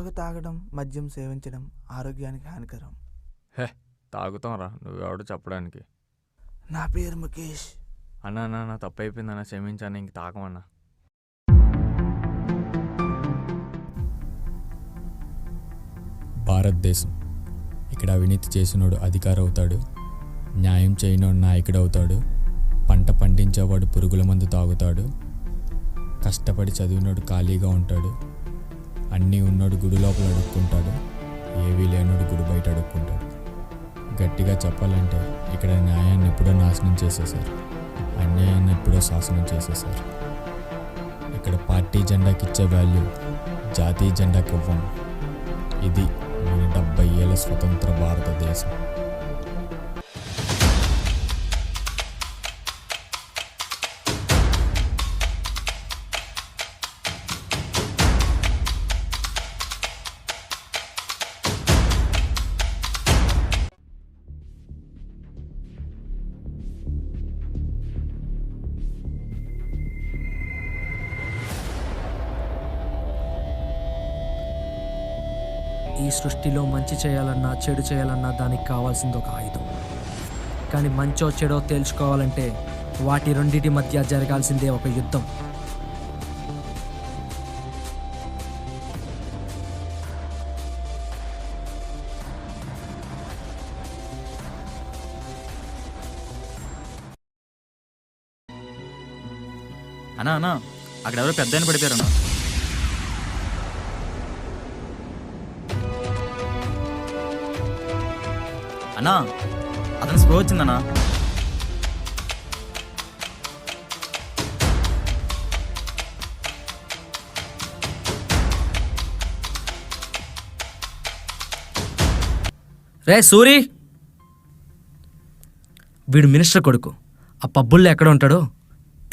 పొగ తాగడం, మద్యం సేవించడం ఆరోగ్యానికి హానికరం. హే, తాగుతాంరా, నువ్వెవడు చెప్పడానికి. నా పేరు ముఖేష్. అన్నా అన్నా నా తప్పు అయిపోయిందన్నా, క్షమించాను, ఇంక తాగమన్నా. భారతదేశం, ఇక్కడ అవినీతి చేసినోడు అధికారి అవుతాడు, న్యాయం చేయనోడు నాయకుడు అవుతాడు, పంట పండించేవాడు పురుగుల మందు తాగుతాడు, కష్టపడి చదివినోడు ఖాళీగా ఉంటాడు, అన్నీ ఉన్నోడు గుడి లోపల అడుక్కుంటాడు, ఏవీ లేనోడు గుడి బయట అడుక్కుంటాడు. గట్టిగా చెప్పాలంటే ఇక్కడ న్యాయాన్ని ఎప్పుడో నాశనం చేసేశారు, అన్యాయాన్ని ఎప్పుడో శాసనం చేసేశారు. ఇక్కడ పార్టీ జెండాకి ఇచ్చే వాల్యూ జాతీయ జెండాకి ఇవ్వం. ఇది మన 70 ఏళ్ళ స్వతంత్ర భారతదేశం. ఈ సృష్టిలో మంచి చేయాలన్నా చెడు చేయాలన్నా దానికి కావాల్సింది ఒక ఆయుధం. కానీ మంచో చెడో తేల్చుకోవాలంటే వాటి రెండింటి మధ్య జరగాల్సిందే ఒక యుద్ధం. అన్నా అన్నా అక్కడ ఎవరో పెద్ద ఆయన పడిపోయారన్నా. అన్నా అతను స్ప్రో వచ్చిందన్నా. రే సూరి, వీడు మినిస్టర్ కొడుకు. ఆ పబ్బుల్లో ఎక్కడ ఉంటాడో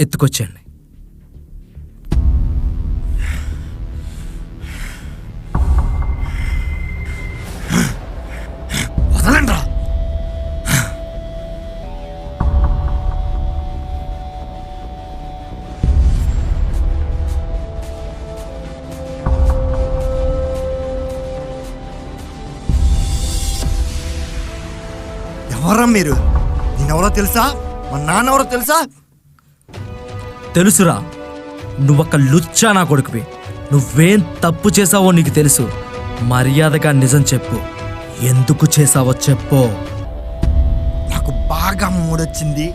ఎత్తుకొచ్చేయండి. వదలండ్రా. ఎవరా మీరు? నేనెవరో తెలుసా? మా నాన్న ఎవరో తెలుసా? తెలుసురా, నువ్వొక లుచ్చా నా కొడుకువి. నువ్వేం తప్పు చేసావో నీకు తెలుసు. మర్యాదగా నిజం చెప్పు, ఎందుకు చేసావో చెప్పు. నాకు బాగా మూడొచ్చింది.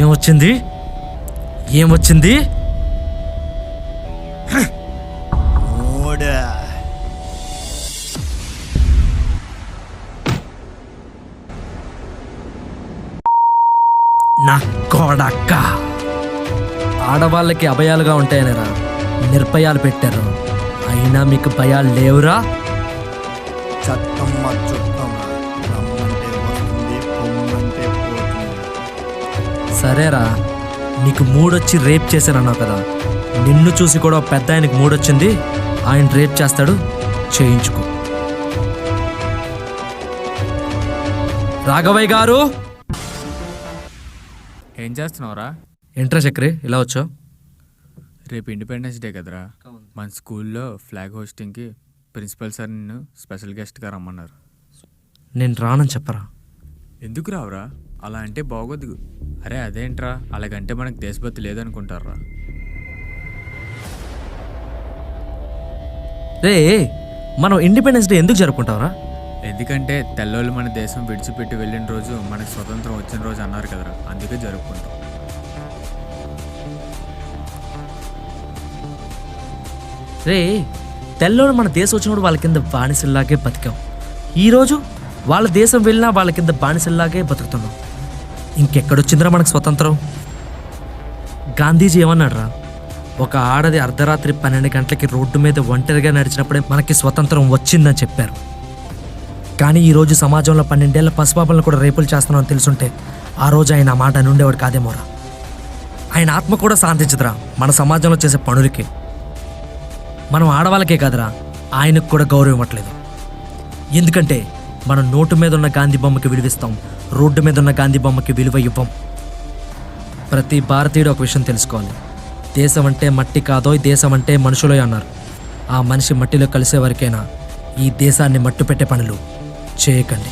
ఏమొచ్చింది? ఏమొచ్చింది? మూడ. నా కొడక్క, ఆడవాళ్ళకి అభయాలుగా ఉంటాయనరా నిర్భయాలు పెట్టారు. అయినా మీకు భయాలు లేవురా? చట్టమ్మ చుట్టమ్మ, రమ్మంటే వస్తుంది, పొమ్మంటే పోతుంది. సరేరా, నీకు మూడొచ్చి రేప్ చేశానన్నావు కదా. నిన్ను చూసి కూడా పెద్ద ఆయనకి మూడొచ్చింది. ఆయన రేప్ చేస్తాడు, చేయించుకో. రాఘవయ్య గారు, ఏం చేస్తున్నావురా? ఏంట్రా చక్రి ఇలా వచ్చావు? రేపు ఇండిపెండెన్స్ డే కదరా, మన స్కూల్లో ఫ్లాగ్ హోస్టింగ్కి ప్రిన్సిపల్ సార్ నిన్ను స్పెషల్ గెస్ట్గా రమ్మన్నారు. నేను రానని చెప్పరా? ఎందుకు రావురా? అలా అంటే బాగోదు. అరే అదేంట్రా, అలాగంటే మనకు దేశభక్తి లేదనుకుంటారా? రే, మనం ఇండిపెండెన్స్ డే ఎందుకు జరుపుకుంటావురా? ఎందుకంటే తెల్లోళ్ళు మన దేశం విడిచిపెట్టి వెళ్ళిన రోజు మనకు స్వతంత్రం వచ్చిన రోజు అన్నారు కదరా, అందుకే జరుపుకుంటాం. రే, తెల్లోడు మన దేశం వచ్చినప్పుడు వాళ్ళ కింద బానిసల్లాగే బతికాం. ఈరోజు వాళ్ళ దేశం వెళ్ళినా వాళ్ళ కింద బానిసల్లాగే బతుకుతున్నాం. ఇంకెక్కడొచ్చిందిరా మనకు స్వతంత్రం? గాంధీజీ ఏమన్నాడు రా? ఒక ఆడది అర్ధరాత్రి 12 గంటలకి రోడ్డు మీద ఒంటరిగా నడిచినప్పుడే మనకి స్వతంత్రం వచ్చిందని చెప్పారు. కానీ ఈరోజు సమాజంలో 12 ఏళ్ల పసిపాపలను కూడా రేపులు చేస్తున్నామని తెలుసుంటే ఆ రోజు ఆయన ఆ మాట నుండేవాడు కాదేమోరా. ఆయన ఆత్మ కూడా శాంతించదురా మన సమాజంలో చేసే పనులకి. మనం ఆడవాళ్ళకే కాదురా, ఆయనకు కూడా గౌరవం ఇవ్వట్లేదు. ఎందుకంటే మనం నోటు మీద ఉన్న గాంధీ బొమ్మకి విలువిస్తాం, రోడ్డు మీద ఉన్న గాంధీ బొమ్మకి విలువ ఇవ్వం. ప్రతి భారతీయుడు ఒక విషయం తెలుసుకోవాలి. దేశం అంటే మట్టి కాదోయ్, దేశం అంటే మనుషులోయ్ అన్నారు. ఆ మనిషి మట్టిలో కలిసే వరకైనా ఈ దేశాన్ని మట్టుపెట్టే పనులు చేయకండి.